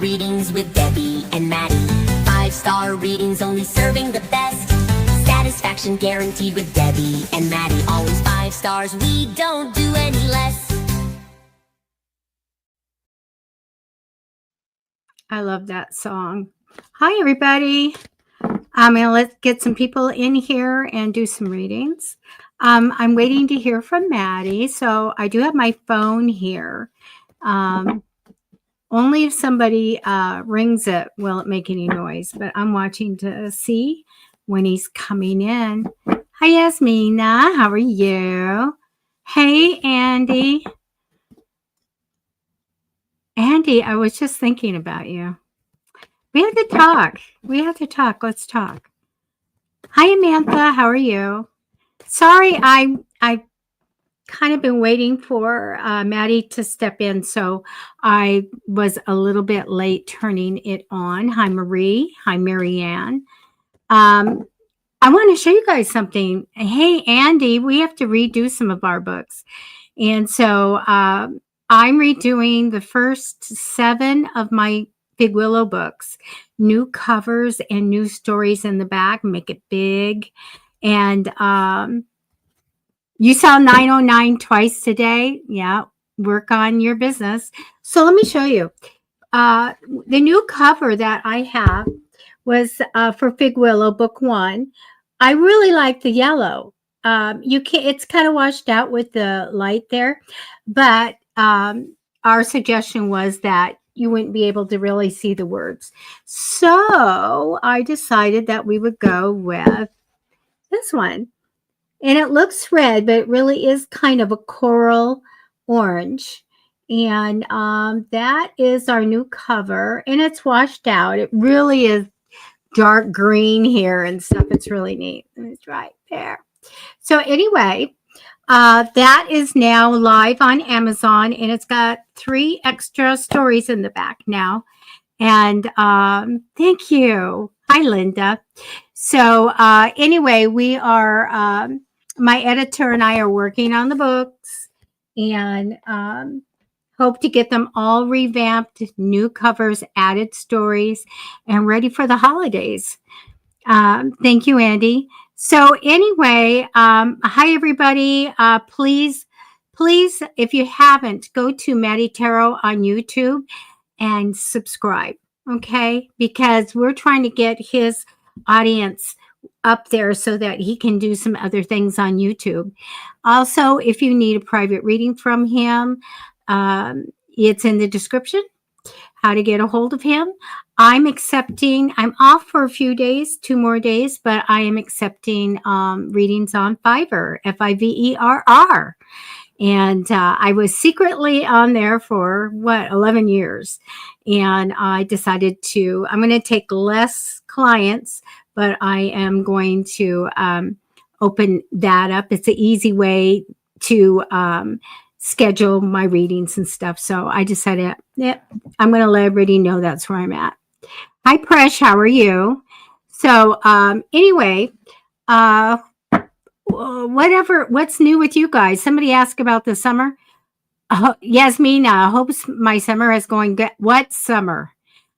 readings with Debbie and Matty. 5-star readings only serving the best. Satisfaction guaranteed with Debbie and Matty. Always 5 stars, we don't do any less. I love that song. Hi, everybody. I'm going to get some people in here and do some readings. I'm waiting to hear from Matty, so I do have my phone here. Only if somebody rings it will it make any noise, but I'm watching to see when he's coming in. Hi, Yasmina. How are you? Hey, Andy. Andy, I was just thinking about you. We have to talk. Let's talk. Hi, Amantha. How are you? Sorry, I kind of been waiting for Matty to step in, so I was a little bit late turning it on. Hi, Marie. Hi, Marianne. I want to show you guys something. Hey, Andy, we have to redo some of our books. And so I'm redoing the first 7 of my Big Willow books. New covers and new stories in the back. Make it big. And you saw 909 twice today. Yeah, work on your business. So let me show you. The new cover that I have was for Big Willow Book 1. I really like the yellow. It's kind of washed out with the light there, but our suggestion was that you wouldn't be able to really see the words. So I decided that we would go with this one. And it looks red, but it really is kind of a coral orange. And that is our new cover. And it's washed out. It really is dark green here and stuff. It's really neat. It's right there. So anyway, that is now live on Amazon. And it's got 3 extra stories in the back now. And thank you. Hi, Linda. So anyway, we are... my editor and I are working on the books and hope to get them all revamped, new covers, added stories, and ready for the holidays. Thank you, Andy. So anyway, hi, everybody. Please, if you haven't, go to Matty Tarot on YouTube and subscribe, okay? Because we're trying to get his audience up there so that he can do some other things on YouTube. Also, if you need a private reading from him, it's in the description, how to get a hold of him. I'm off for a few days, 2 more days, but I am accepting readings on Fiverr, Fiverr. And I was secretly on there for 11 years. And I decided I'm going to take less clients, but I am going to open that up. It's an easy way to schedule my readings and stuff. So I decided, I'm going to let everybody know that's where I'm at. Hi, Presh. How are you? So anyway, what's new with you guys? Somebody asked about the summer. Yasmina, hopes my summer is going good. What summer?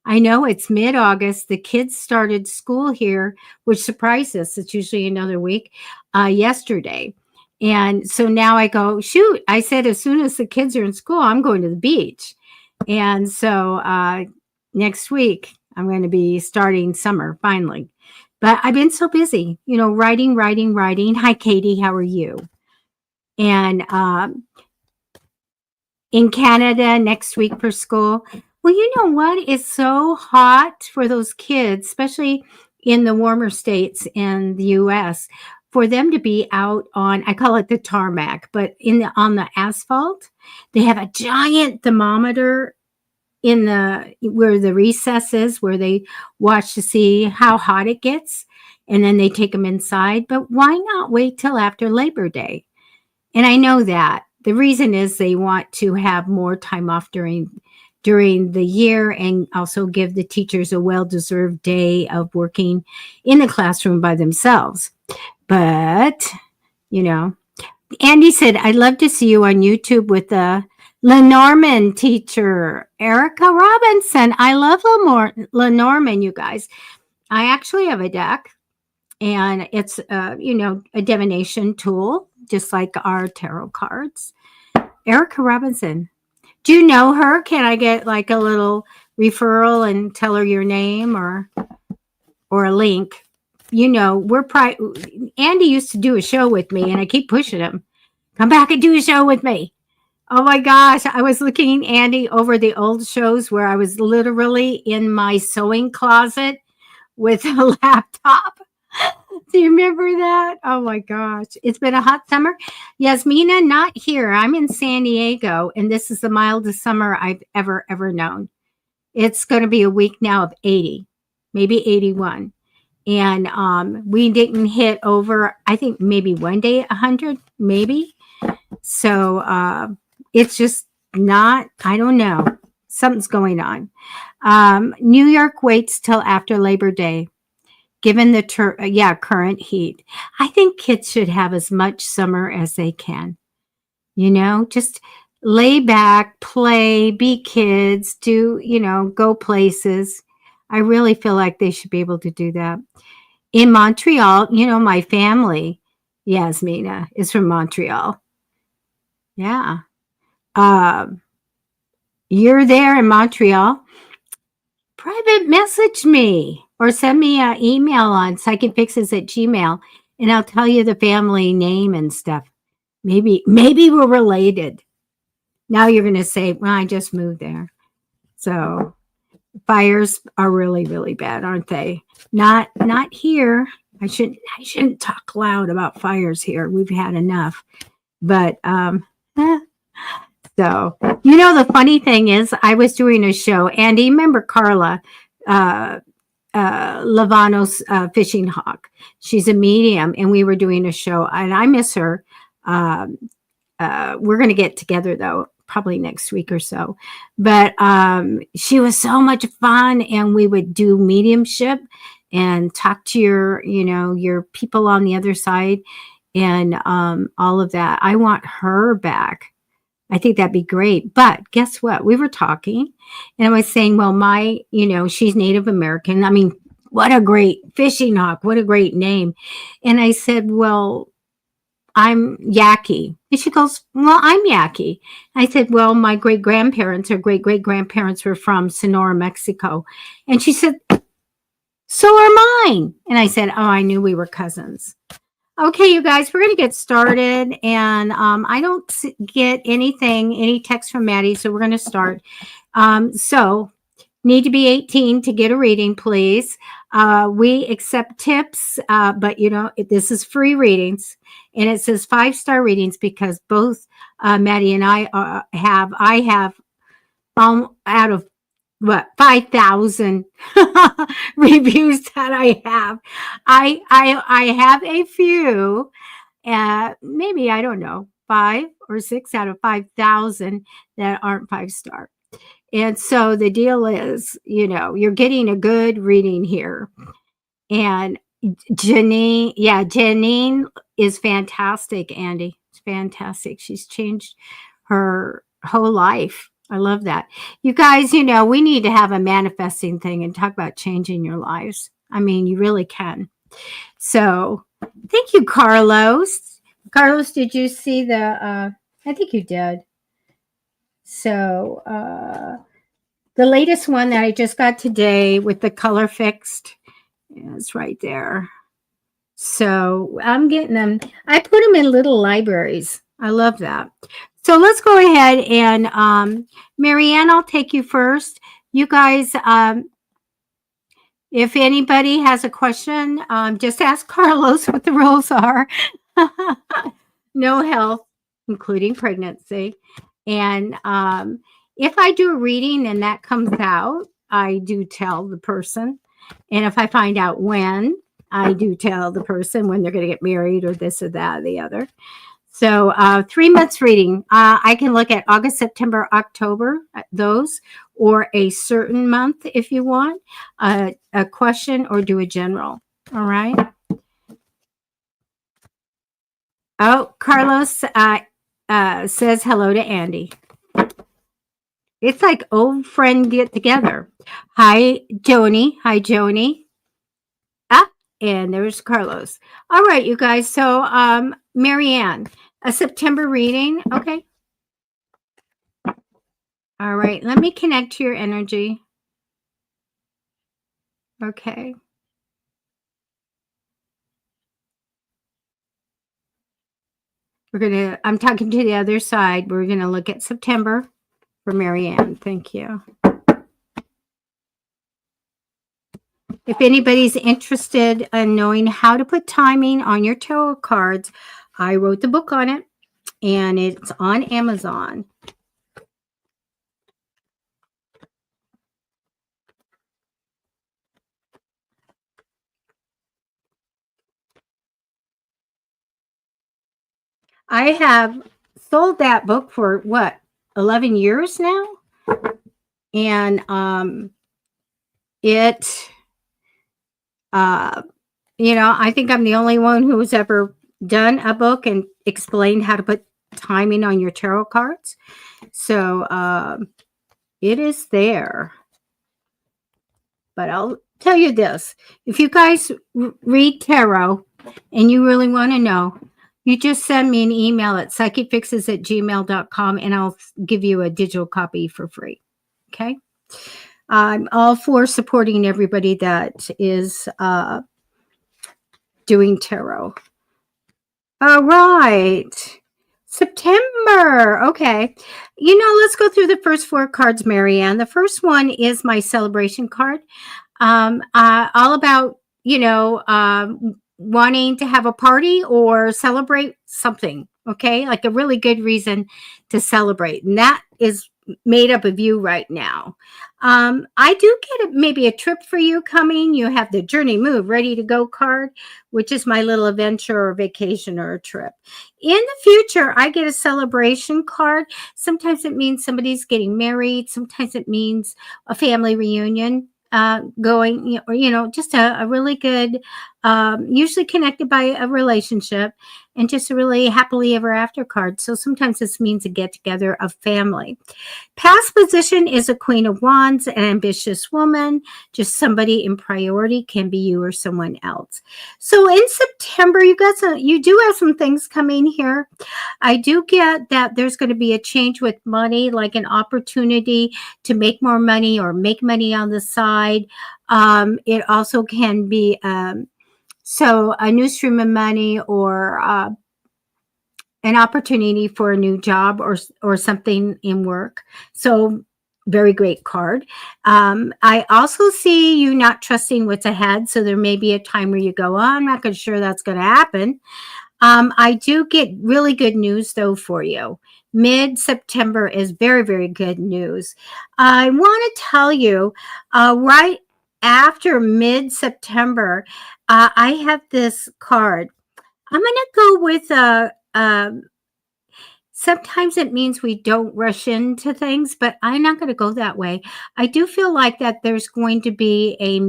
I know it's mid-August. The kids started school here, which surprised us. It's usually another week, yesterday. And so now I go, shoot, I said, as soon as the kids are in school, I'm going to the beach. And so next week, I'm going to be starting summer finally. But I've been so busy, writing. Hi, Katie. How are you? And in Canada next week for school. Well, you know what? It's so hot for those kids, especially in the warmer states in the U.S., for them to be out on, I call it the tarmac, but on the asphalt. They have a giant thermometer where the recess is, where they watch to see how hot it gets, and then they take them inside. But why not wait till after Labor Day? And I know that the reason is they want to have more time off during the year and also give the teachers a well-deserved day of working in the classroom by themselves. But, Andy said, I'd love to see you on YouTube with the Lenormand teacher, Erica Robinson. I love Lenormand, you guys. I actually have a deck, and it's, a divination tool, just like our tarot cards. Erica Robinson. Do you know her? Can I get like a little referral and tell her your name or a link? Andy used to do a show with me, and I keep pushing him. Come back and do a show with me. Oh my gosh, I was looking, Andy, over the old shows where I was literally in my sewing closet with a laptop. Do you remember that? Oh my gosh. It's been a hot summer. Yasmina, not here. I'm in San Diego, and this is the mildest summer I've ever known. It's going to be a week now of 80, maybe 81. And we didn't hit over, I think maybe one day 100, maybe. So it's just not, I don't know. Something's going on. New York waits till after Labor Day, given the current heat. I think kids should have as much summer as they can. Just lay back, play, be kids, go places. I really feel like they should be able to do that. In Montreal, my family, Yasmina, is from Montreal. Yeah. You're there in Montreal. Private message me or send me an email on psychicfixes@gmail, and I'll tell you the family name and stuff. Maybe we're related. Now you're going to say, well, I just moved there. So fires are really, really bad, aren't they? Not here. I shouldn't talk loud about fires here. We've had enough. But so, the funny thing is, I was doing a show, and you remember Carla Lavano's Fishing Hawk. She's a medium, and we were doing a show, and I miss her. We're going to get together, though, probably next week or so. But she was so much fun, and we would do mediumship and talk to your people on the other side and all of that. I want her back. I think that'd be great. But guess what? We were talking, and I was saying, well, she's Native American. I mean, what a great Fishing Hawk. What a great name. And I said, well, I'm Yaqui. And she goes, well, I'm Yaqui. I said, well, my great-grandparents or great-great-grandparents were from Sonora, Mexico. And she said, so are mine. And I said, oh, I knew we were cousins. Okay, you guys, we're going to get started. And I don't get any text from Matty, so we're going to start. So need to be 18 to get a reading, please. We accept tips, but this is free readings, and it says 5-star readings because both Matty and I have out of 5,000 reviews that I have. I have a few, maybe, I don't know, 5 or 6 out of 5,000 that aren't 5-star. And so the deal is, you're getting a good reading here. And Janine is fantastic, Andy. It's fantastic. She's changed her whole life. I love that. You guys, we need to have a manifesting thing and talk about changing your lives. I mean, you really can. So thank you, Carlos. Carlos, did you see I think you did. So the latest one that I just got today with the color fixed is right there. So I'm getting them. I put them in little libraries. I love that. So let's go ahead and Marianne, I'll take you first. You guys, if anybody has a question, just ask Carlos what the rules are. No health, including pregnancy. And if I do a reading and that comes out, I do tell the person. And if I find out when, I do tell the person when they're going to get married or this or that or the other. So 3 months reading, I can look at August, September, October, those, or a certain month if you want, a question, or do a general. All right. Oh, Carlos says hello to Andy. It's like old friend get together. Hi, Joni. Hi, Joni. Ah, and there's Carlos. All right, you guys. So, Marianne, a September reading. Okay. All right. Let me connect to your energy. Okay. I'm talking to the other side. We're going to look at September for Marianne. Thank you. If anybody's interested in knowing how to put timing on your tarot cards, I wrote the book on it and it's on Amazon. I have sold that book for what, 11 years now? And it I think I'm the only one who's ever done a book and explained how to put timing on your tarot cards. So it is there. But I'll tell you this. If you guys read tarot and you really want to know, you just send me an email at psychicfixes@gmail.com and I'll give you a digital copy for free. Okay? I'm all for supporting everybody that is doing tarot. All right. September. Okay. Let's go through the first 4 cards, Marianne. The first one is my celebration card. All about, wanting to have a party or celebrate something. Okay. Like a really good reason to celebrate. And that is made up of you right now. I do get maybe a trip for you coming. You have the journey move ready to go card, which is my little adventure or vacation or a trip. In the future, I get a celebration card. Sometimes it means somebody's getting married. Sometimes it means a family reunion going, or, just a really good, usually connected by a relationship and just a really happily ever after card. So sometimes this means a get together of family. Past position is a Queen of Wands, an ambitious woman, just somebody in priority, can be you or someone else. So in September, you do have some things coming here. I do get that there's going to be a change with money, like an opportunity to make more money or make money on the side. It also can be a new stream of money or an opportunity for a new job or something in work. So very great card. I also see you not trusting what's ahead. So there may be a time where you go, oh, I'm not sure that's going to happen. I do get really good news though for you. Mid-September is very, very good news. I want to tell you right after mid-September, I have this card. I'm going to go with sometimes it means we don't rush into things, but I'm not going to go that way. I do feel like that there's going to be a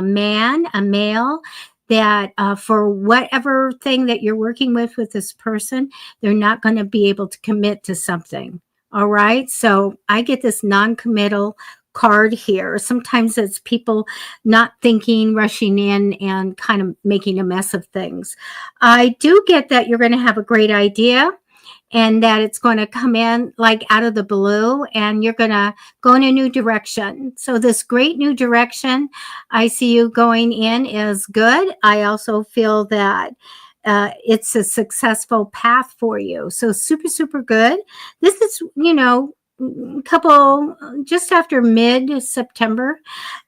male, that for whatever thing that you're working with this person, they're not going to be able to commit to something. All right. So I get this non-committal card here. Sometimes it's people not thinking, rushing in and kind of making a mess of things. I do get that you're going to have a great idea and that it's going to come in like out of the blue and you're going to go in a new direction. So this great new direction I see you going in is good. I also feel that it's a successful path for you. So super, super good. This is, couple just after mid-September.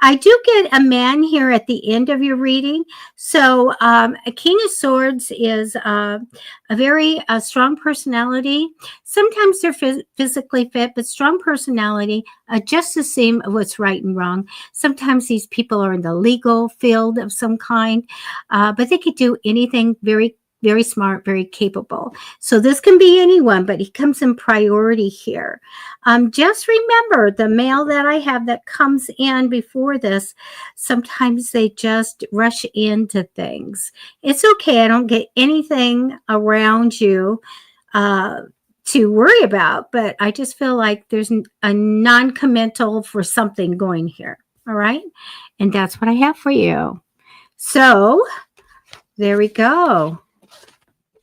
I do get a man here at the end of your reading. So a King of Swords is a very strong personality. Sometimes they're physically fit, but strong personality, just the same of what's right and wrong. Sometimes these people are in the legal field of some kind, but they could do anything. Very, very smart, very capable. So this can be anyone, but he comes in priority here. Just remember the male that I have that comes in before this, sometimes they just rush into things. It's okay. I don't get anything around you to worry about, but I just feel like there's a non-committal for something going here. All right. And that's what I have for you. So there we go.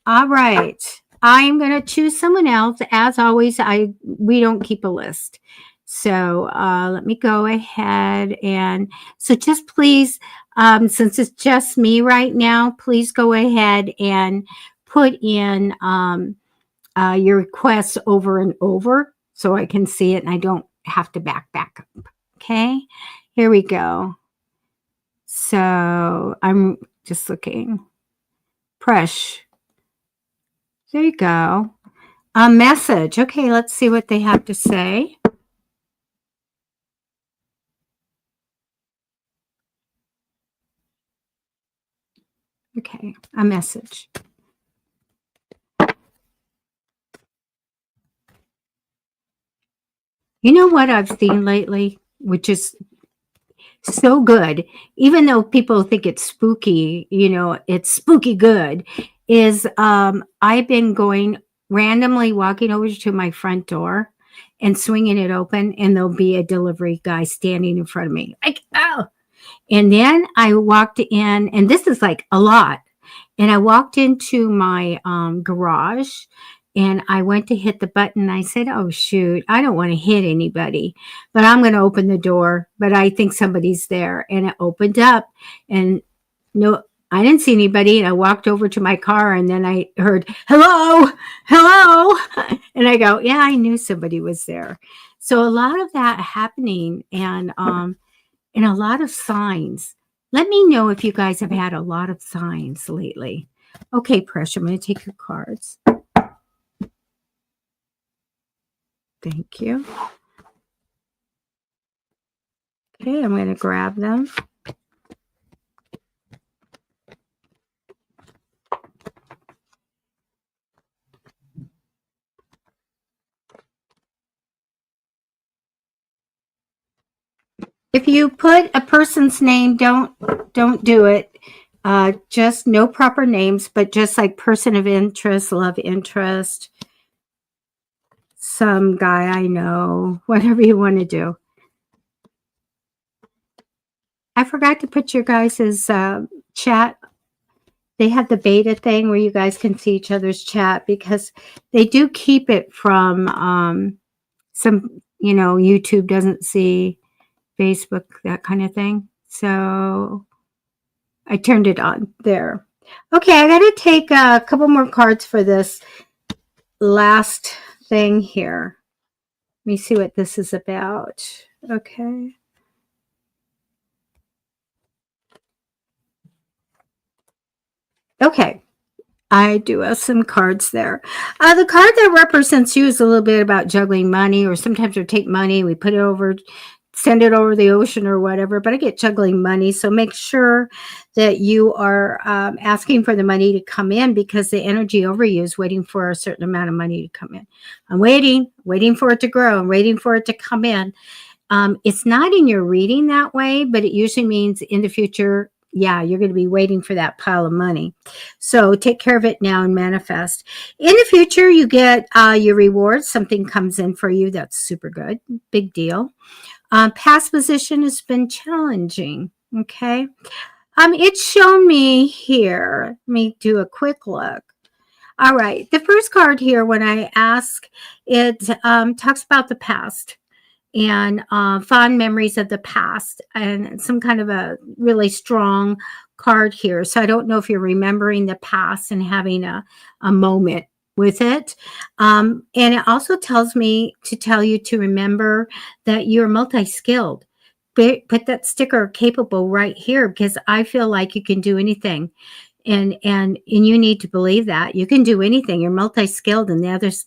All right. I'm going to choose someone else. As always, we don't keep a list. So let me go ahead and so just please, since it's just me right now, please go ahead and put in your requests over and over so I can see it and I don't have to back up. Okay, here we go. So I'm just looking. Presh. There you go. A message. Okay, let's see what they have to say. Okay, a message. You know what I've seen lately, which is so good, even though people think it's spooky, it's spooky good, is I've been going randomly walking over to my front door and swinging it open, and there'll be a delivery guy standing in front of me. Like, oh. And then I walked in, and this is like a lot. And I walked into my garage and I went to hit the button. I said, oh, shoot, I don't want to hit anybody, but I'm going to open the door. But I think somebody's there. And it opened up and no, I didn't see anybody. And I walked over to my car and then I heard, hello, hello. And I go, yeah, I knew somebody was there. So a lot of that happening and a lot of signs. Let me know if you guys have had a lot of signs lately. Okay, Pressure, I'm going to take your cards. Thank you. Okay, I'm going to grab them. If you put a person's name, don't do it. Just no proper names, but just like person of interest, love interest, some guy I know, whatever you want to do. I forgot to put your guys' chat. They have the beta thing where you guys can see each other's chat because they do keep it from some, YouTube doesn't see, Facebook, that kind of thing. So I turned it on there. Okay, I got to take a couple more cards for this last thing here. Let me see what this is about. Okay. Okay. I do have some cards there. The card that represents you is a little bit about juggling money, or sometimes we take money, we put it over, send it over the ocean or whatever, but I get juggling money. So make sure that you are asking for the money to come in because the energy over you is waiting for a certain amount of money to come in. I'm waiting for it to grow. I'm waiting for it to come in. It's not in your reading that way, but it usually means in the future, yeah, you're going to be waiting for that pile of money. So take care of it now and manifest. In the future, you get your rewards. Something comes in for you. That's super good. Big deal. Past position has been challenging. Okay. It's shown me here. Let me do a quick look. All right. The first card here, when I ask, it talks about the past and fond memories of the past and some kind of a really strong card here. So I don't know if you're remembering the past and having a moment with it. And it also tells me to tell you to remember that you're multi-skilled. Put that sticker capable right here because I feel like you can do anything. And you need to believe that you can do anything. You're multi-skilled and the others,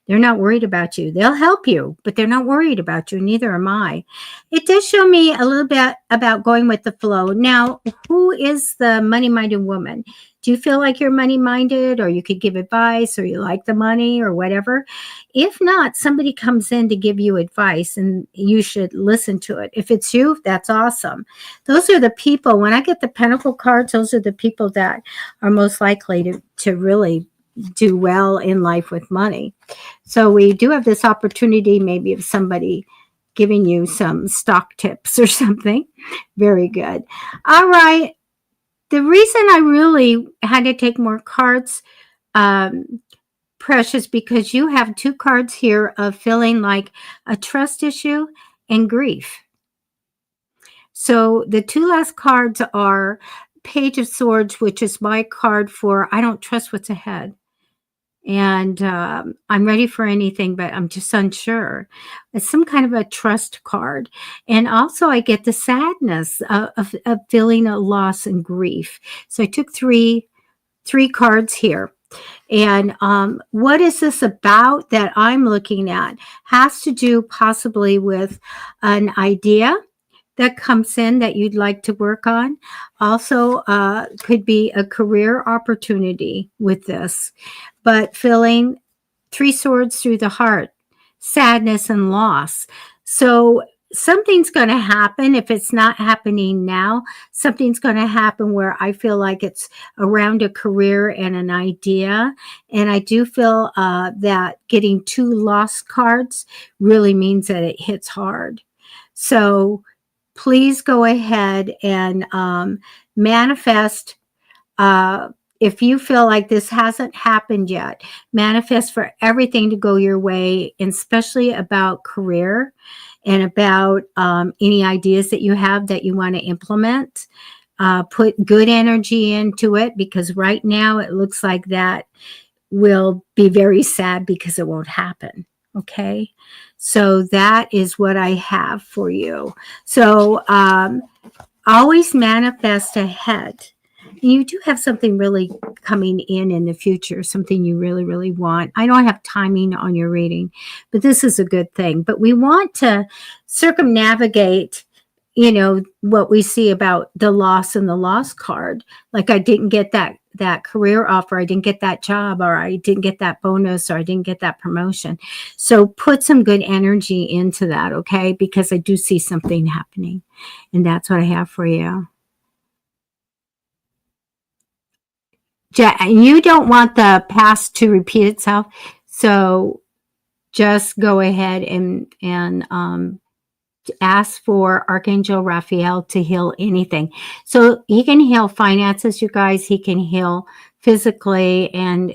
they're not worried about you. They'll help you, but they're not worried about you. Neither am I. It does show me a little bit about going with the flow. Now, who is the money-minded woman? Do you feel like you're money-minded or you could give advice or you like the money or whatever? If not, somebody comes in to give you advice and you should listen to it. If it's you, that's awesome. Those are the people, when I get the Pentacle cards, those are the people that are most likely to really do well in life with money. So we do have this opportunity, maybe of somebody giving you some stock tips or something. Very good. All right. The reason I really had to take more cards, Precious, because you have 2 cards here of feeling like a trust issue and grief. So the 2 last cards are Page of Swords, which is my card for I don't trust what's ahead. And I'm ready for anything, but I'm just unsure. It's some kind of a trust card. And also I get the sadness of feeling a loss and grief. So I took three cards here. And what is this about that I'm looking at? Has to do possibly with an idea that comes in that you'd like to work on. Also, could be a career opportunity with this, but feeling 3 swords through the heart, sadness and loss. So something's going to happen. If it's not happening now, something's going to happen where I feel like it's around a career and an idea. And I do feel that getting 2 lost cards really means that it hits hard. So please go ahead and manifest. If you feel like this hasn't happened yet, manifest for everything to go your way, and especially about career and about any ideas that you have that you want to implement. Put good energy into it, because right now it looks like that will be very sad because it won't happen. Okay. So that is what I have for you. So always manifest ahead. And you do have something really coming in the future, something you really, really want. I don't have timing on your reading, but this is a good thing. But we want to circumnavigate, what we see about the loss and the loss card. Like, I didn't get that career offer, I didn't get that job, or I didn't get that bonus, or I didn't get that promotion. So put some good energy into that, okay? Because I do see something happening, and that's what I have for you. You don't want the past to repeat itself, so just go ahead and ask for Archangel Raphael to heal anything. So he can heal finances, you guys. He can heal physically, and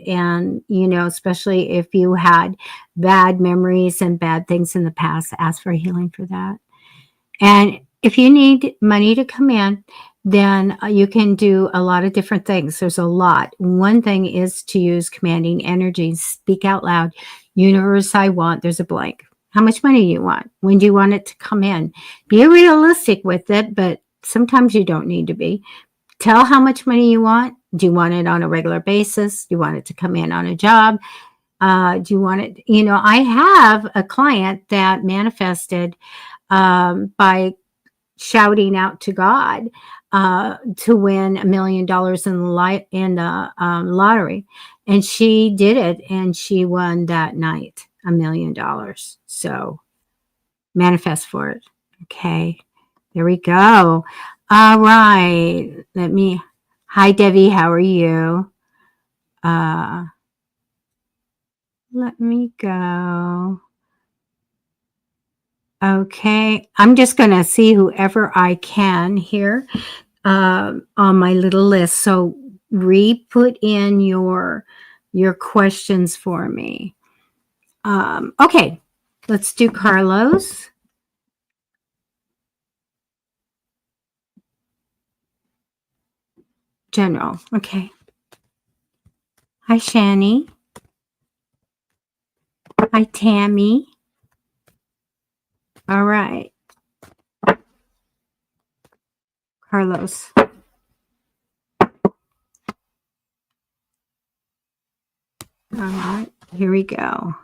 especially if you had bad memories and bad things in the past, ask for healing for that. And if you need money to come in, then you can do a lot of different things. There's a lot. One thing is to use commanding energy. Speak out loud. Universe, I want. There's a blank. How much money do you want? When do you want it to come in? Be realistic with it, but sometimes you don't need to be. Tell how much money you want. Do you want it on a regular basis? Do you want it to come in on a job? Do you want it? I have a client that manifested by shouting out to God to win $1 million in the lottery. And she did it, and she won that night $1 million. So manifest for it. Okay. There we go. All right. Hi, Debbie. How are you? Let me go. Okay. I'm just going to see whoever I can here on my little list. So re-put in your questions for me. Okay. Let's do Carlos. General. Okay. Hi, Shani. Hi, Tammy. All right. Carlos. All right. Here we go.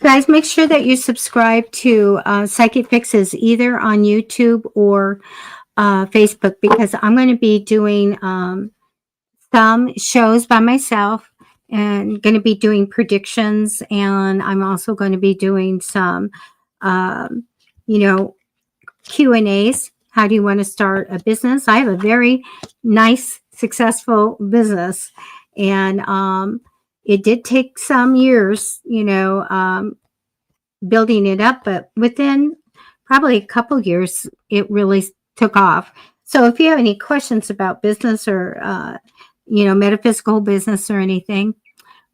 Guys, make sure that you subscribe to Psychic Fixes either on YouTube or Facebook, because I'm going to be doing some shows by myself and going to be doing predictions, and I'm also going to be doing some, um, you know, Q&As. How do you want to start a business? I have a very nice, successful business, and it did take some years, building it up, but within probably a couple years, it really took off. So if you have any questions about business or, metaphysical business or anything,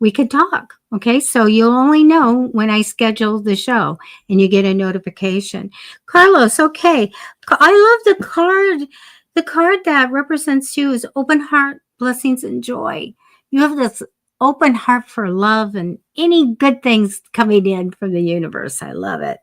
we could talk. Okay. So you'll only know when I schedule the show and you get a notification. Carlos, okay. I love the card. The card that represents you is open heart, blessings, and joy. You have this open heart for love and any good things coming in from the universe. I love it.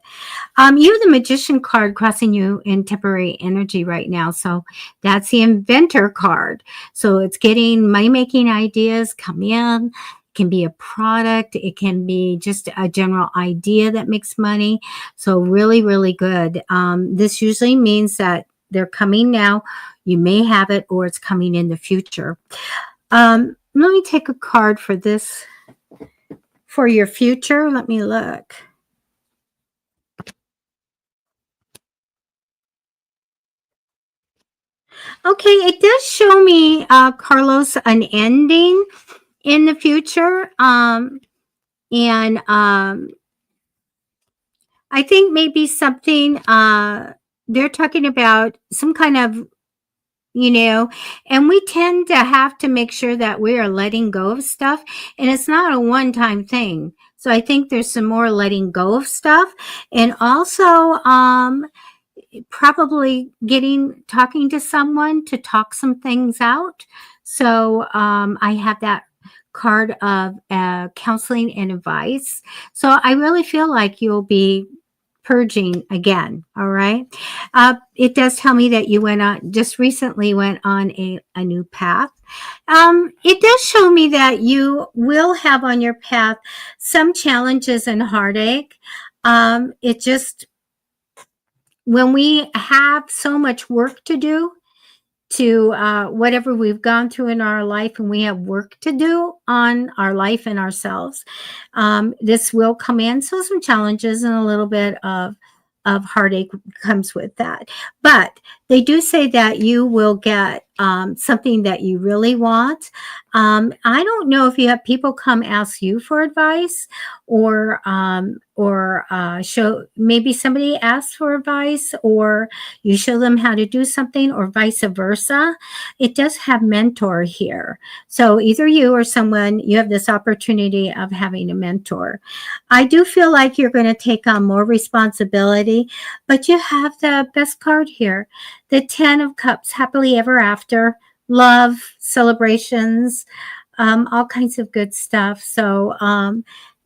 You have the magician card crossing you in temporary energy right now. So that's the inventor card. So it's getting money making ideas come in. It can be a product. It can be just a general idea that makes money. So really, really good. This usually means that they're coming now. You may have it or it's coming in the future. Let me take a card for this, for your future. Let me look. Okay, it does show me, Carlos, an ending in the future. And I think maybe something, they're talking about some kind of, and we tend to have to make sure that we are letting go of stuff. And it's not a one-time thing. So I think there's some more letting go of stuff. And also, probably talking to someone to talk some things out. So I have that card of counseling and advice. So I really feel like you'll be purging again. All right. It does tell me that you just recently went on a new path. It does show me that you will have on your path some challenges and heartache. It just, when we have so much work to do to whatever we've gone through in our life, and we have work to do on our life and ourselves, this will come in. So some challenges and a little bit of heartache comes with that. But they do say that you will get something that you really want. I don't know if you have people come ask you for advice, or show, maybe somebody asks for advice, or you show them how to do something, or vice versa. It does have mentor here. So either you or someone, you have this opportunity of having a mentor. I do feel like you're going to take on more responsibility, but you have the best card here. The 10 of Cups, happily ever after, love, celebrations, all kinds of good stuff. So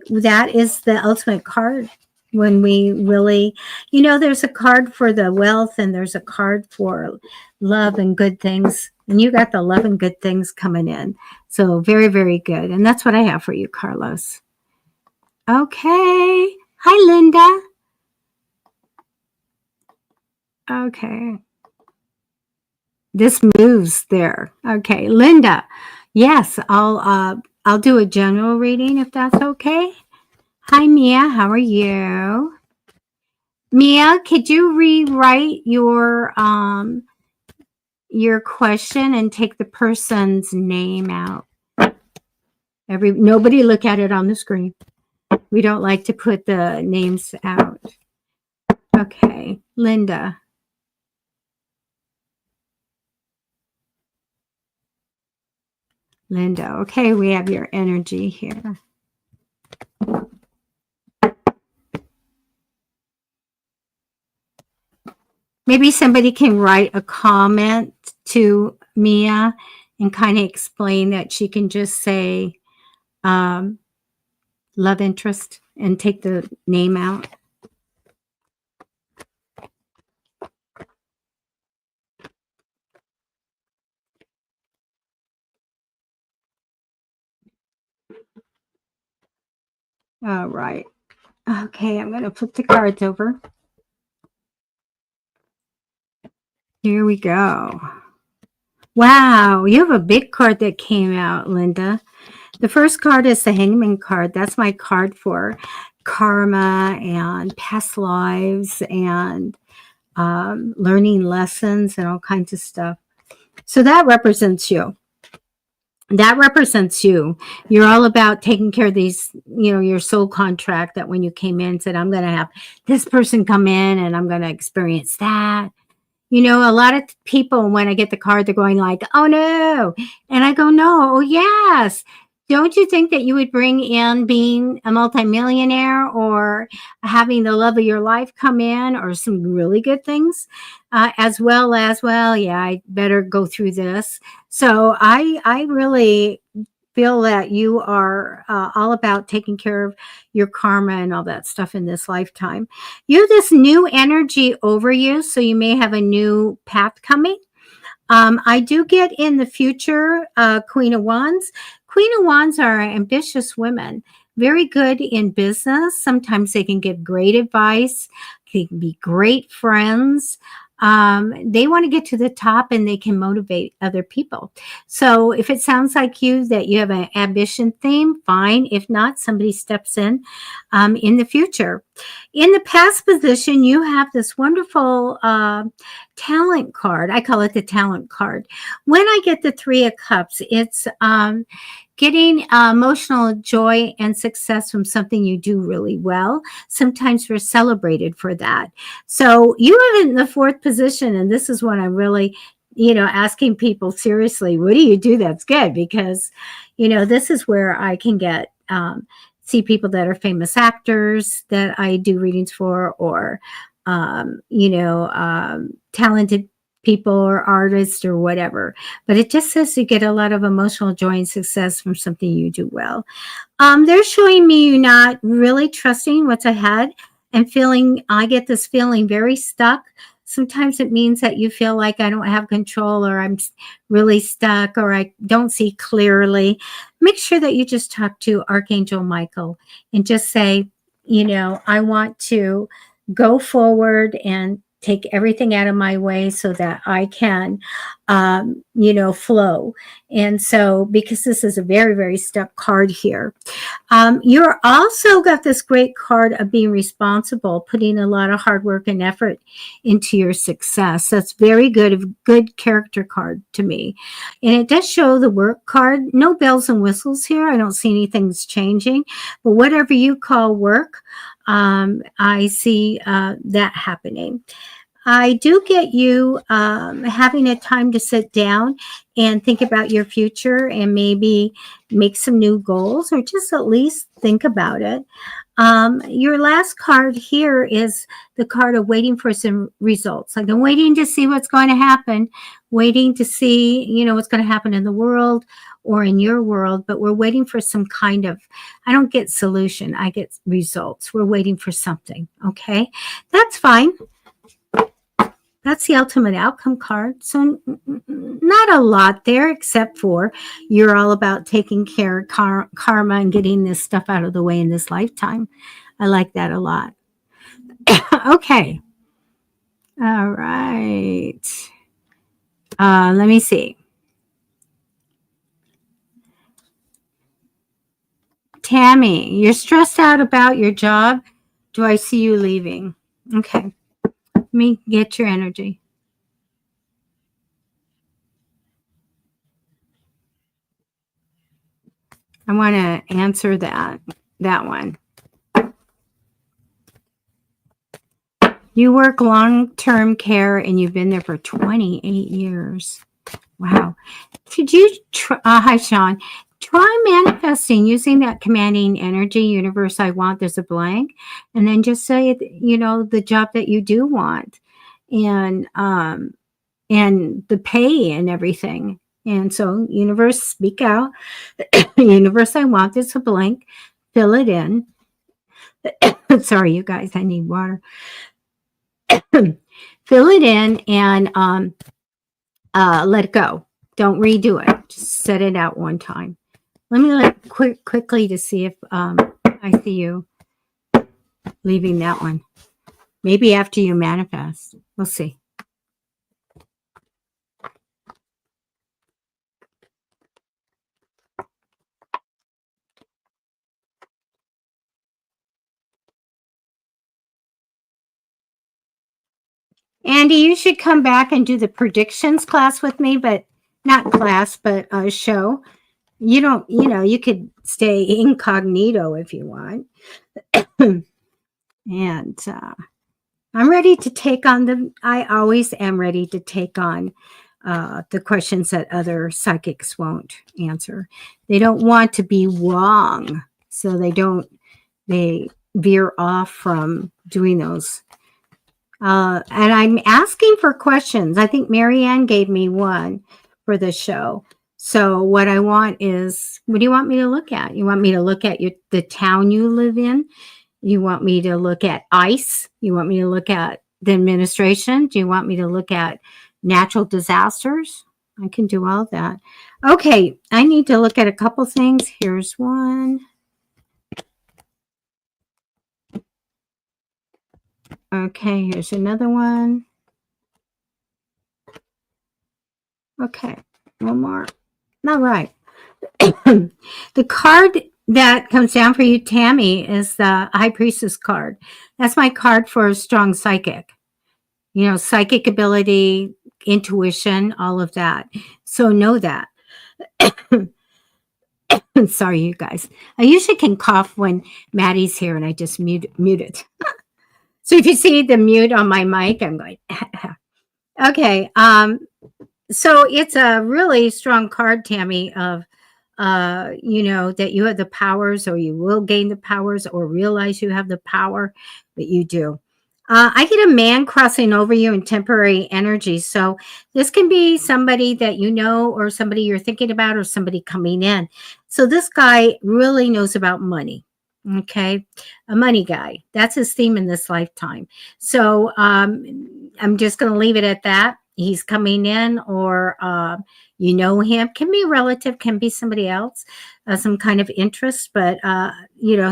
that is the ultimate card when we really, there's a card for the wealth and there's a card for love and good things. And you got the love and good things coming in. So very, very good. And that's what I have for you, Carlos. Okay. Hi, Linda. Okay. This moves there. Okay, Linda. Yes, I'll do a general reading if that's okay. Hi, Mia. How are you? Mia, could you rewrite your question and take the person's name out? Nobody look at it on the screen. We don't like to put the names out. Okay, Linda. Linda. Okay, we have your energy here. Maybe somebody can write a comment to Mia and kind of explain that she can just say love interest and take the name out. All right. Okay, I'm going to flip the cards over. Here we go. Wow, you have a big card that came out, Linda. The first card is the Hangman card. That's my card for karma and past lives and learning lessons and all kinds of stuff. So that represents you. That represents you. You're all about taking care of these, your soul contract that when you came in said, I'm going to have this person come in and I'm going to experience that. A lot of people, when I get the card, they're going like, oh no. And I go, no, oh yes. Don't you think that you would bring in being a multimillionaire or having the love of your life come in or some really good things, as well as, well, yeah, I better go through this. So I really feel that you are all about taking care of your karma and all that stuff in this lifetime. You have this new energy over you, so you may have a new path coming. I do get in the future Queen of Wands. Queen of Wands are ambitious women, very good in business. Sometimes they can give great advice. They can be great friends. They want to get to the top and they can motivate other people. So if it sounds like you, that you have an ambition theme, fine. If not, somebody steps in the future. In the past position, you have this wonderful talent card. I call it the talent card. When I get the Three of Cups, it's getting emotional joy and success from something you do really well. Sometimes we're celebrated for that. So you are in the fourth position, and this is what I'm really, asking people seriously, what do you do that's good? Because, this is where I can get, see people that are famous actors that I do readings for, or, talented people or artists or whatever. But it just says you get a lot of emotional joy and success from something you do well. They're showing me you not really trusting what's ahead and I get this feeling very stuck. Sometimes it means that you feel like I don't have control, or I'm really stuck, or I don't see clearly. Make sure that you just talk to Archangel Michael and just say, I want to go forward and take everything out of my way so that I can, flow. And so, because this is a very, very stuck card here, you're also got this great card of being responsible, putting a lot of hard work and effort into your success. That's very good, a good character card to me. And it does show the work card. No bells and whistles here. I don't see anything's changing, but whatever you call work, I see that happening. I do get you having a time to sit down and think about your future and maybe make some new goals, or just at least think about it. Your last card here is the card of waiting for some results. Like, I'm waiting to see what's going to happen, waiting to see, what's going to happen in the world or in your world, but we're waiting for some kind of, I don't get solution, I get results. We're waiting for something. Okay, that's fine. That's the ultimate outcome card. So not a lot there, except for you're all about taking care of karma and getting this stuff out of the way in this lifetime. I like that a lot. Okay. All right. Let me see. Tammy, you're stressed out about your job. Do I see you leaving? Okay. Let me get your energy. I want to answer that one. You work long-term care and you've been there for 28 years. Wow. Could you try, hi, Sean. Try manifesting using that commanding energy, universe, I want, there's a blank. And then just say, the job that you do want. And the pay and everything. And so, universe, speak out. Universe, I want, there's a blank. Fill it in. Sorry, you guys, I need water. Fill it in and let it go. Don't redo it. Just set it out one time. Let me look quickly to see if I see you leaving that one. Maybe after you manifest. We'll see. Andy, you should come back and do the predictions class with me, but not class, but a show. You don't, you could stay incognito if you want. And I'm ready to take on I always am ready to take on the questions that other psychics won't answer. They don't want to be wrong, so they veer off from doing those. And I'm asking for questions. I think Marianne gave me one for the show. So what I want is, what do you want me to look at? You want me to look at the town you live in? You want me to look at ICE? You want me to look at the administration? Do you want me to look at natural disasters? I can do all that. Okay, I need to look at a couple things. Here's one. Okay, here's another one. Okay, one more. All right. The card that comes down for you, Tammy, is the High Priestess card. That's my card for a strong psychic. Psychic ability, intuition, all of that. So know that. Sorry, you guys. I usually can cough when Maddie's here and I just mute it. So if you see the mute on my mic, I'm going, okay. So it's a really strong card, Tammy, of that you have the powers, or you will gain the powers, or realize you have the power, that you do. I get a man crossing over you in temporary energy. So this can be somebody that you know, or somebody you're thinking about, or somebody coming in. So this guy really knows about money. Okay. A money guy. That's his theme in this lifetime. So I'm just going to leave it at that. He's coming in, or him. Can be a relative, can be somebody else, some kind of interest, but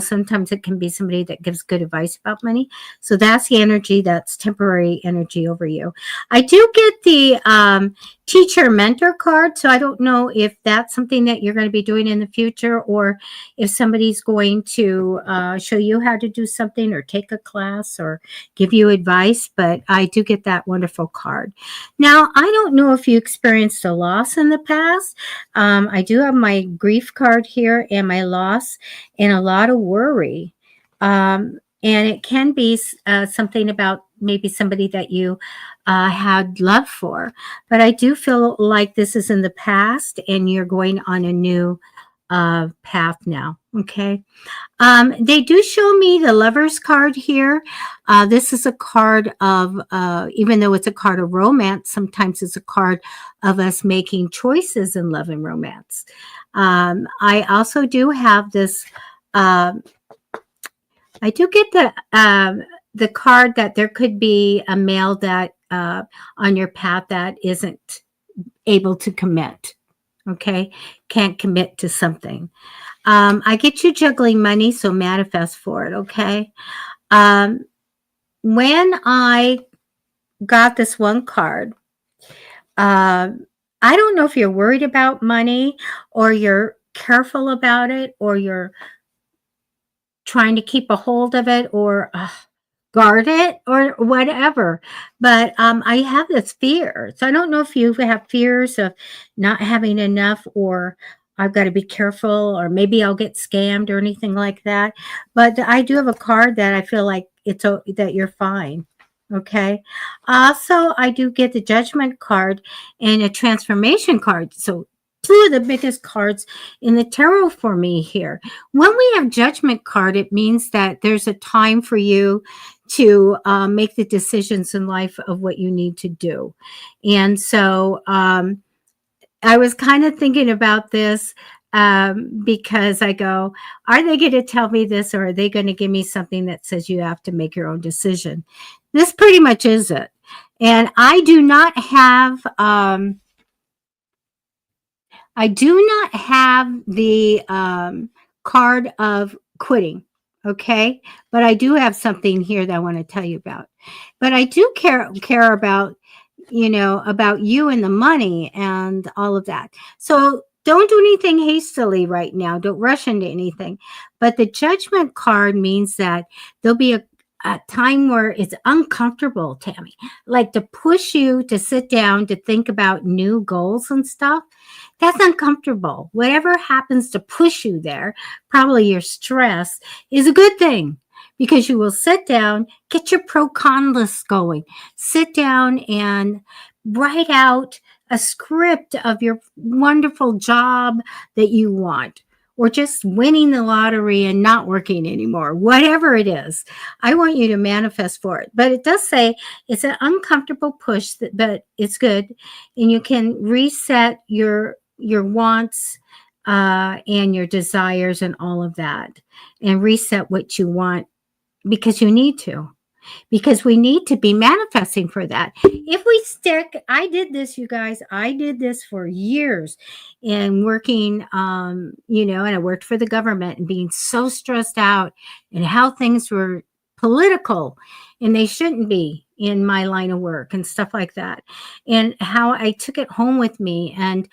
sometimes it can be somebody that gives good advice about money. So that's the energy, that's temporary energy over you. I do get the teacher mentor card, so I don't know if that's something that you're going to be doing in the future, or if somebody's going to show you how to do something, or take a class, or give you advice. But I do get that wonderful card. Now, I don't know if you experienced a loss in the past. I do have my grief card here, and my loss, and a lot of worry. And it can be something about maybe somebody that you had love for. But I do feel like this is in the past, and you're going on a new path now. Okay. They do show me the Lover's card here. This is a card of, even though it's a card of romance, sometimes it's a card of us making choices in love and romance. I also do have this, I do get the card that there could be a male that on your path that isn't able to commit. Okay. Can't commit to something. I get you juggling money, so manifest for it, okay? When I got this one card, I don't know if you're worried about money, or you're careful about it, or you're trying to keep a hold of it, or guard it, or whatever. But I have this fear. So I don't know if you have fears of not having enough, or I've got to be careful, or maybe I'll get scammed, or anything like that. But I do have a card that I feel like that you're fine. Okay. Also, I do get the Judgment card and a Transformation card. So two of the biggest cards in the tarot for me here. When we have Judgment card, it means that there's a time for you to make the decisions in life of what you need to do. And so I was kind of thinking about this because I go, are they going to tell me this, or are they going to give me something that says you have to make your own decision? This pretty much is it. And I do not have the card of quitting. Okay. But I do have something here that I want to tell you about. But I do care about, about you and the money and all of that. So don't do anything hastily right now. Don't rush into anything. But the Judgment card means that there'll be a time where it's uncomfortable, Tammy, like to push you to sit down to think about new goals and stuff. That's uncomfortable. Whatever happens to push you there, probably your stress, is a good thing because you will sit down, get your pro con list going, sit down and write out a script of your wonderful job that you want, or just winning the lottery and not working anymore, whatever it is. I want you to manifest for it. But it does say it's an uncomfortable push, but it's good. And you can reset your wants and your desires and all of that, and reset what you want because you need to. Because we need to be manifesting for that. If we stick, I did this, you guys, I did this for years and working, and I worked for the government and being so stressed out and how things were political and they shouldn't be in my line of work and stuff like that. And how I took it home with me. And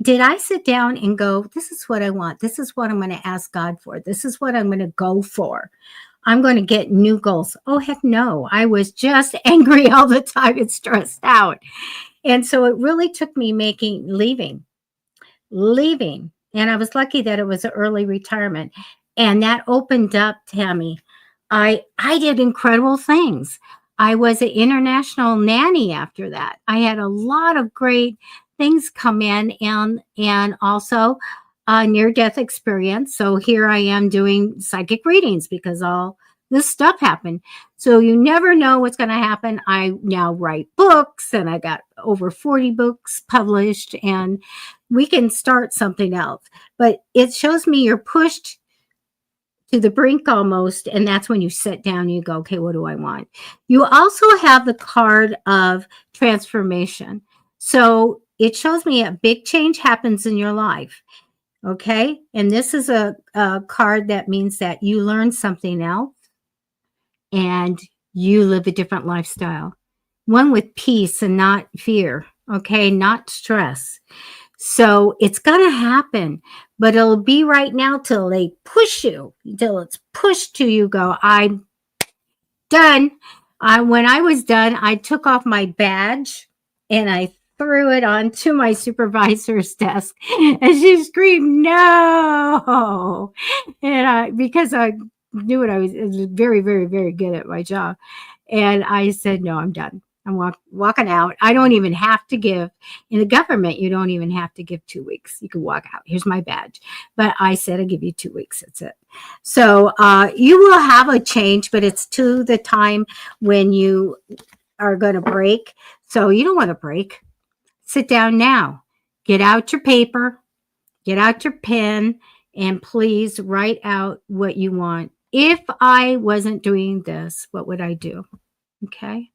did I sit down and go, this is what I want. This is what I'm going to ask God for. This is what I'm going to go for. I'm going to get new goals. Oh, heck no. I was just angry all the time and stressed out. And so it really took me leaving. And I was lucky that it was an early retirement. And that opened up, Tammy. I did incredible things. I was an international nanny after that. I had a lot of great things come in and also near-death experience. So here I am doing psychic readings because all this stuff happened. So you never know what's going to happen. I now write books and I got over 40 books published and we can start something else. But it shows me you're pushed to the brink almost. And that's when you sit down and you go, okay, what do I want? You also have the card of transformation. So it shows me a big change happens in your life. Okay. And this is a card that means that you learn something else and you live a different lifestyle, one with peace and not fear. Okay. Not stress. So it's going to happen, but it'll be right now till they push you, till it's pushed to you go, I'm done. When I was done, I took off my badge and I threw it onto my supervisor's desk and she screamed, no. And because I knew what I was very, very, very good at my job. And I said, no, I'm done. I'm walking out. I don't even have to give, in the government, you don't even have to give 2 weeks. You can walk out. Here's my badge. But I said, I'll give you 2 weeks. That's it. So you will have a change, but it's to the time when you are going to break. So you don't want to break. Sit down now. Get out your paper. Get out your pen. And please write out what you want. If I wasn't doing this, what would I do? Okay.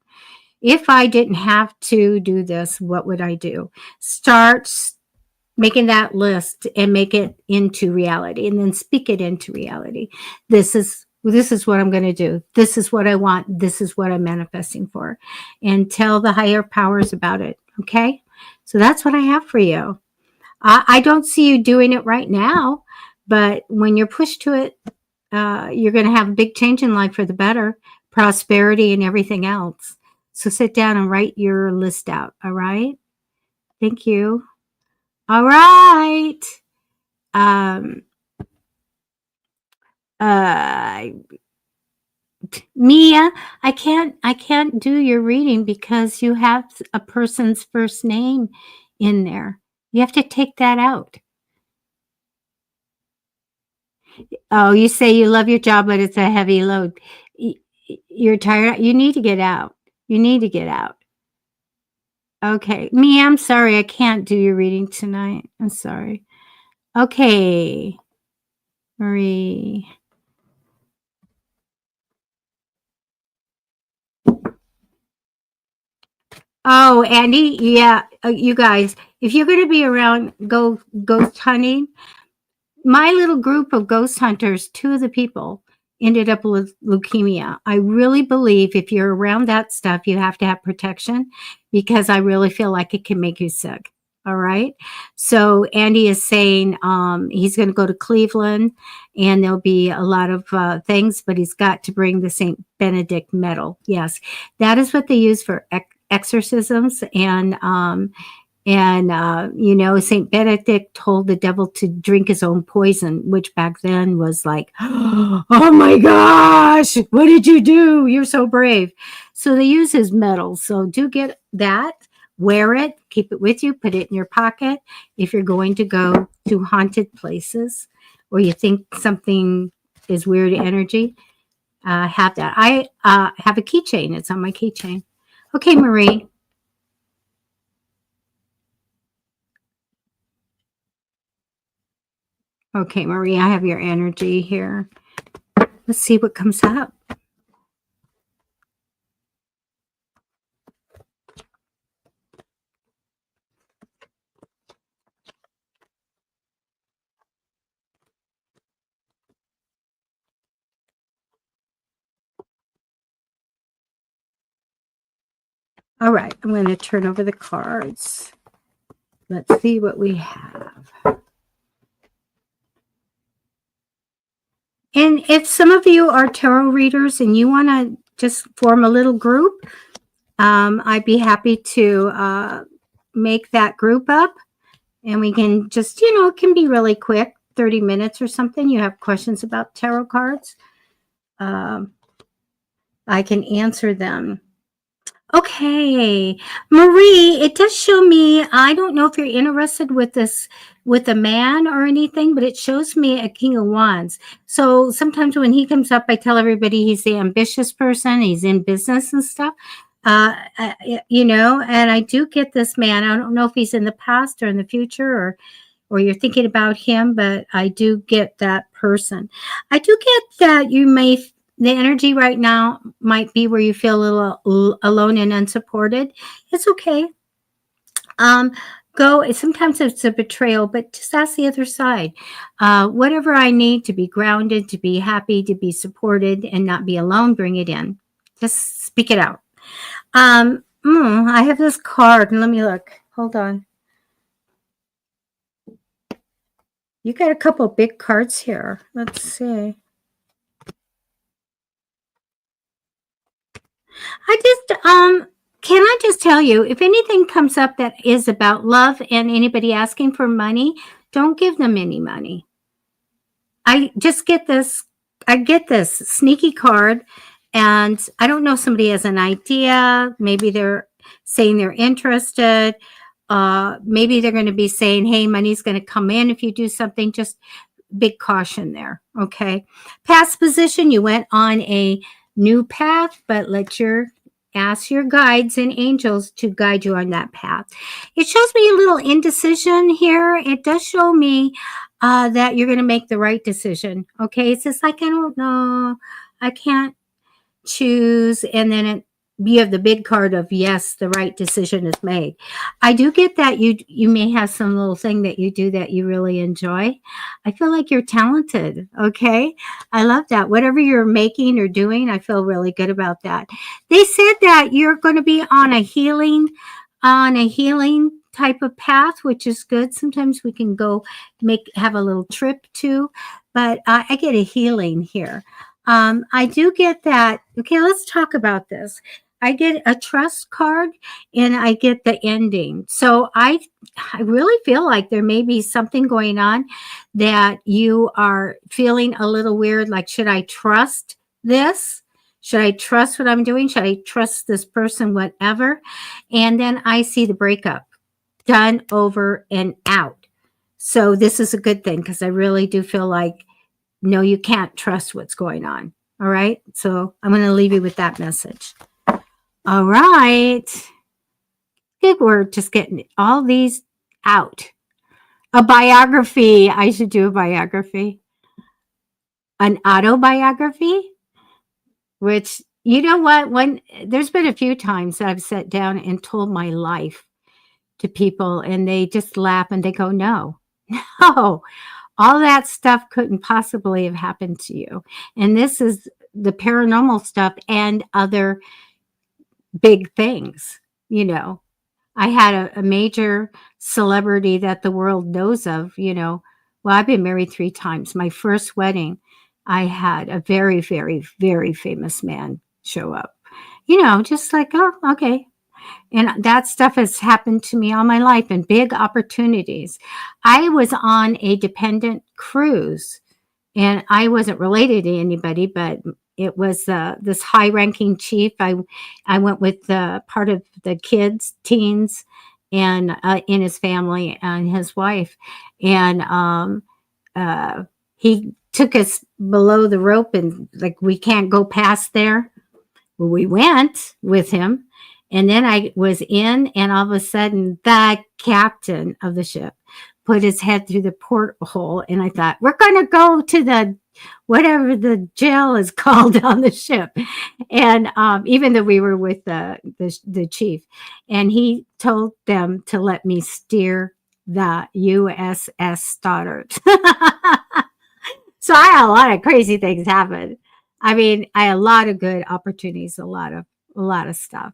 If I didn't have to do this, what would I do? Start making that list and make it into reality and then speak it into reality. This is what I'm going to do. This is what I want. This is what I'm manifesting for. And tell the higher powers about it. Okay. So that's what I have for you. I don't see you doing it right now, but when you're pushed to it, you're going to have a big change in life for the better, prosperity and everything else. So sit down and write your list out. All right. Thank you. All right. Mia, I can't do your reading because you have a person's first name in there. You have to take that out. Oh, you say you love your job, but it's a heavy load. You're tired. You need to get out. You need to get out. Okay. Mia, I'm sorry. I can't do your reading tonight. I'm sorry. Okay. Marie. Oh, Andy, yeah, you guys, if you're going to be around ghost hunting, my little group of ghost hunters, 2 of the people ended up with leukemia. I really believe if you're around that stuff, you have to have protection because I really feel like it can make you sick. All right. So Andy is saying he's going to go to Cleveland and there'll be a lot of things, but he's got to bring the St. Benedict medal. Yes, that is what they use for exorcisms. St. Benedict told the devil to drink his own poison, which back then was like, oh my gosh, what did you do? You're so brave. So they use his medal. So do get that, wear it, keep it with you, put it in your pocket. If you're going to go to haunted places or you think something is weird energy, have that. I have a keychain. It's on my keychain. Okay, Marie. Okay, Marie, I have your energy here. Let's see what comes up. All right, I'm going to turn over the cards. Let's see what we have. And if some of you are tarot readers and you want to just form a little group, I'd be happy to make that group up. And we can just, it can be really quick, 30 minutes or something. You have questions about tarot cards. I can answer them. Okay, Marie, it does show me, I don't know if you're interested with this, with a man or anything, but it shows me a King of Wands. So sometimes when he comes up, I tell everybody he's the ambitious person, he's in business and stuff. And I do get this man. I don't know if he's in the past or in the future or you're thinking about him, but I do get that person. I do get that the energy right now might be where you feel a little alone and unsupported. It's okay. Sometimes it's a betrayal, but just ask the other side. Whatever I need to be grounded, to be happy, to be supported, and not be alone, bring it in. Just speak it out. I have this card, and let me look. Hold on. You got a couple big cards here. Let's see. Can I just tell you, if anything comes up that is about love and anybody asking for money, don't give them any money. I get this sneaky card, and I don't know if somebody has an idea. Maybe they're saying they're interested. Maybe they're going to be saying, hey, money's going to come in if you do something. Just big caution there. Okay. Past position, you went on a new path, but ask your guides and angels to guide you on that path. It shows me a little indecision here. It does show me that you're going to make the right decision. Okay. It's just like, I don't know. I can't choose. And then you have the big card of yes, the right decision is made. I do get that you may have some little thing that you do that you really enjoy. I feel like you're talented. Okay. I love that. Whatever you're making or doing, I feel really good about that. They said that you're going to be on a healing type of path, which is good. Sometimes we can go have a little trip too, but I get a healing here. I do get that. Okay, let's talk about this. I get a trust card and I get the ending. So I really feel like there may be something going on that you are feeling a little weird. Like, should I trust this? Should I trust what I'm doing? Should I trust this person, whatever? And then I see the breakup done, over and out. So this is a good thing because I really do feel like, no, you can't trust what's going on. All right. So I'm going to leave you with that message. All right. Good word. Just getting all these out. A biography. I should do a biography. An autobiography, which, you know what? There's been a few times that I've sat down and told my life to people and they just laugh and they go, no, all that stuff couldn't possibly have happened to you. And this is the paranormal stuff and other big things, I had a major celebrity that the world knows of, well, I've been married 3 times. My first wedding, I had a very, very, very famous man show up. Just like, oh, okay. And that stuff has happened to me all my life and big opportunities. I was on a dependent cruise and I wasn't related to anybody, but it was this high-ranking chief. I went with part of the kids, teens, and in his family and his wife, and he took us below the rope and like we can't go past there. Well, we went with him, and then I was in, and all of a sudden, the captain of the ship put his head through the porthole, and I thought, we're going to go to the whatever the jail is called on the ship. And even though we were with the chief, and he told them to let me steer the USS Stoddard. So I had a lot of crazy things happen. I mean, I had a lot of good opportunities, a lot of stuff.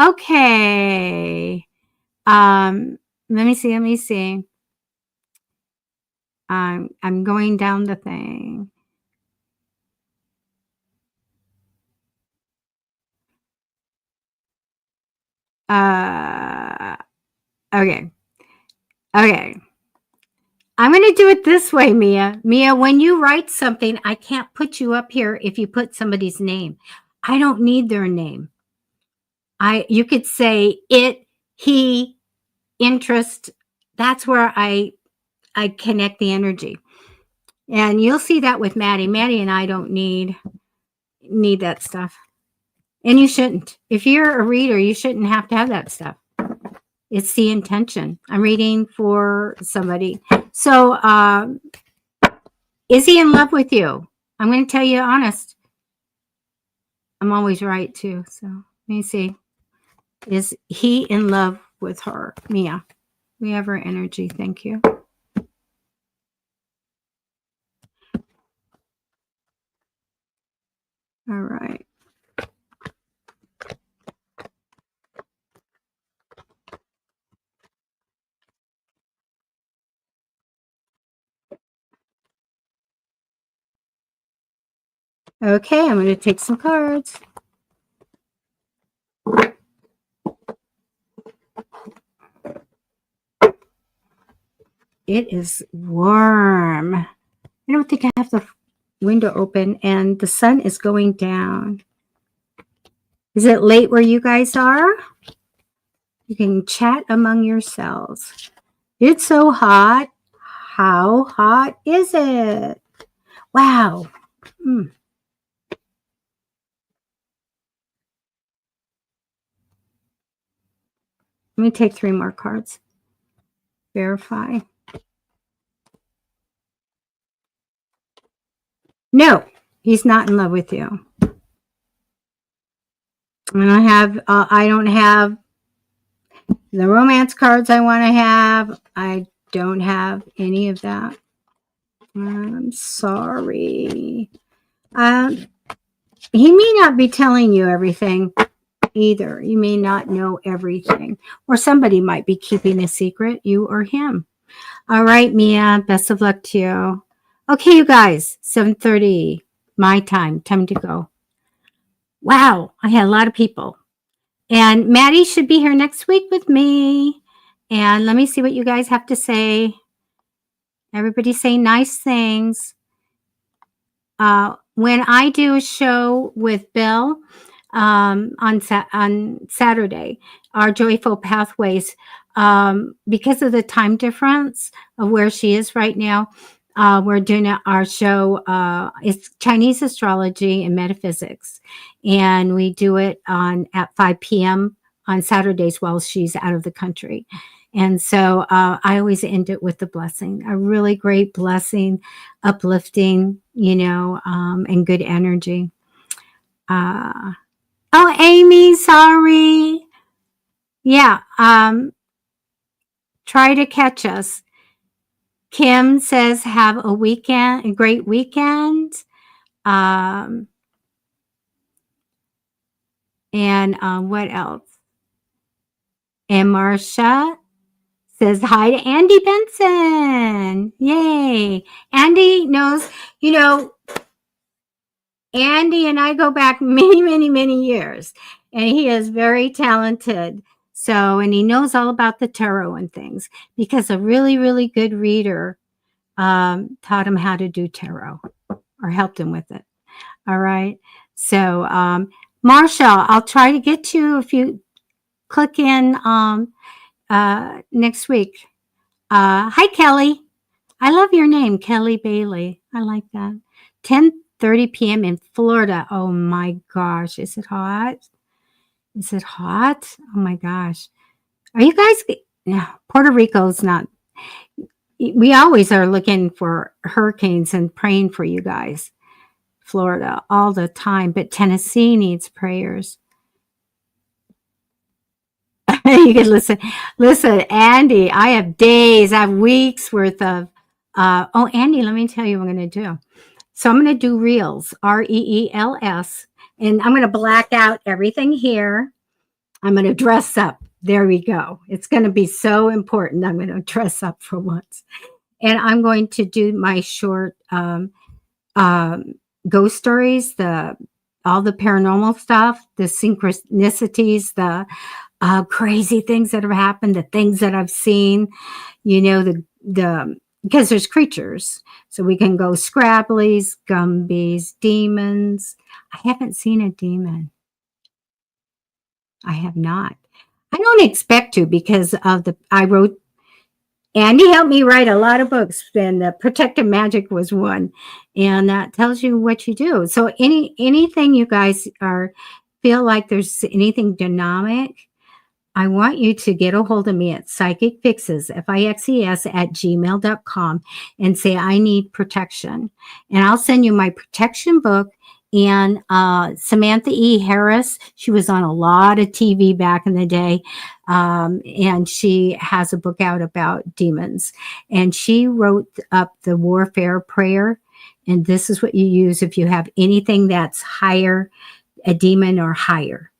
Okay. Let me see. I'm going down the thing. Okay. Okay. I'm going to do it this way, Mia. Mia, when you write something, I can't put you up here if you put somebody's name. I don't need their name. You could say it, he, interest. That's where I connect the energy. And you'll see that with Matty. Matty and I don't need that stuff. And you shouldn't. If you're a reader, you shouldn't have to have that stuff. It's the intention. I'm reading for somebody. So, is he in love with you? I'm going to tell you honest. I'm always right too. So let me see. Is he in love with her? Mia. We have her energy. Thank you. All right. Okay, I'm going to take some cards. It is warm. I don't think I have the window open and the sun is going down. Is it late where you guys are? You can chat among yourselves. It's so hot. How hot is it? Wow. Let me take 3 more cards. Verify. No, he's not in love with you. I don't have the romance cards I want to have. I don't have any of that. I'm sorry. He may not be telling you everything either. You may not know everything. Or somebody might be keeping a secret, you or him. All right, Mia, best of luck to you. Okay, you guys, 7:30 my time to go. Wow, I had a lot of people. And Matty should be here next week with me. And let me see what you guys have to say. Everybody say nice things. When I do a show with Bill on Saturday, our Joyful Pathways, because of the time difference of where she is right now, we're doing our show. It's Chinese astrology and metaphysics, and we do it at 5 p.m. on Saturdays while she's out of the country. And so I always end it with the blessing, a really great blessing, uplifting, and good energy. Oh, Amy, sorry. Yeah, try to catch us. Kim says, have a great weekend. And what else? And Marcia says hi to Andy Benson. Yay. Andy knows, you know, Andy and I go back many, many, many years, and he is very talented. So, and he knows all about the tarot and things because a really, really good reader taught him how to do tarot or helped him with it. All right. So, Marshall, I'll try to get you if you click in next week. Hi, Kelly. I love your name, Kelly Bailey. I like that. 10:30 p.m. in Florida. Oh my gosh. Is it hot? Is it hot? Oh my gosh. Are you guys? Yeah, Puerto Rico's not. We always are looking for hurricanes and praying for you guys. Florida all the time, but Tennessee needs prayers. You can listen, Andy, I have days, I have weeks worth of, oh, Andy, let me tell you what I'm going to do. So I'm going to do reels, reels, and I'm going to black out everything here. I'm going to dress up. There we go. It's going to be so important. I'm going to dress up for once. And I'm going to do my short ghost stories, all the paranormal stuff, the synchronicities, the crazy things that have happened, the things that I've seen, you know, the because there's creatures. So we can go Scrabblies, Gumbies, demons. I haven't seen a demon. I have not. I don't expect to because of Andy helped me write a lot of books, and the Protective Magic was one, and that tells you what you do. So anything you guys feel like there's anything dynamic, I want you to get a hold of me at Psychic Fixes, FIXES @gmail.com, and say, I need protection. And I'll send you my protection book. And Samantha E. Harris, she was on a lot of TV back in the day. And she has a book out about demons. And she wrote up the warfare prayer. And this is what you use if you have anything that's higher, a demon or higher.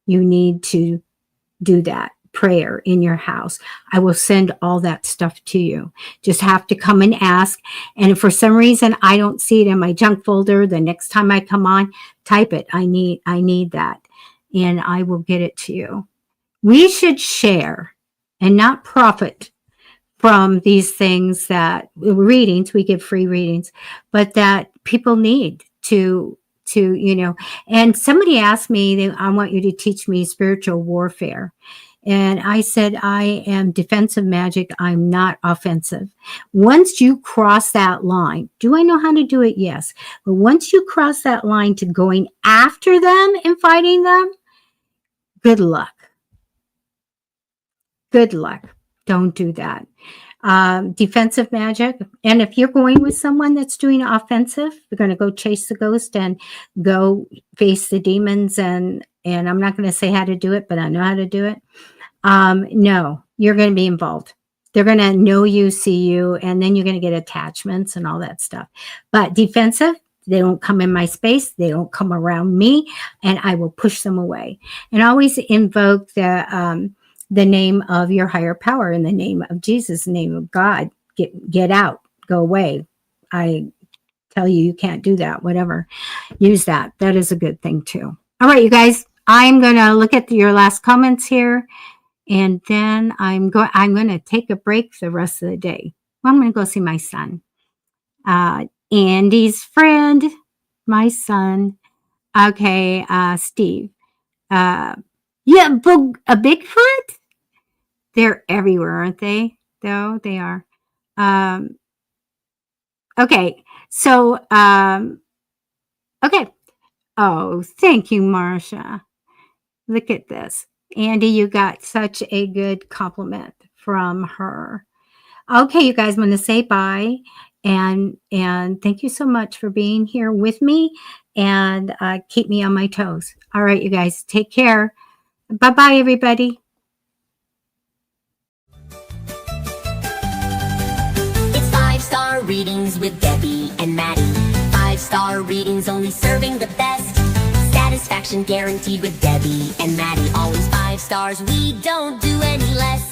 You need to do that prayer in your house. I will send all that stuff to you. Just have to come and ask. And if for some reason I don't see it in my junk folder, the next time I come on, type it. I need that. And I will get it to you. We should share and not profit from these things that readings, we give free readings, but that people need to, you know. And somebody asked me, I want you to teach me spiritual warfare. And I said, I am defensive magic. I'm not offensive. Once you cross that line, do I know how to do it? Yes. But once you cross that line to going after them and fighting them, good luck. Good luck. Don't do that. Defensive magic. And if you're going with someone that's doing offensive, you're going to go chase the ghost and go face the demons. And I'm not going to say how to do it, but I know how to do it. No, you're going to be involved. They're going to know you, see you, and then you're going to get attachments and all that stuff. But defensive, they don't come in my space. They don't come around me, and I will push them away. And always invoke the name of your higher power, in the name of Jesus, the name of God. Get out, go away. I tell you, you can't do that. Whatever, use that. That is a good thing too. All right, you guys. I'm going to look at your last comments here. And then I'm going to take a break the rest of the day. Well, I'm going to go see my son. Andy's friend, my son. Okay, Steve. Yeah, a Bigfoot? They're everywhere, aren't they? Though they are. Okay, so, okay. Oh, thank you, Marcia. Look at this. Andy, you got such a good compliment from her. Okay, you guys, I'm going to say bye. And thank you so much for being here with me and keep me on my toes. All right, you guys, take care. Bye-bye, everybody. It's 5-star readings with Debbie and Matty. 5-star readings only serving the best. Satisfaction guaranteed with Debbie and Matty. Always 5 stars, we don't do any less.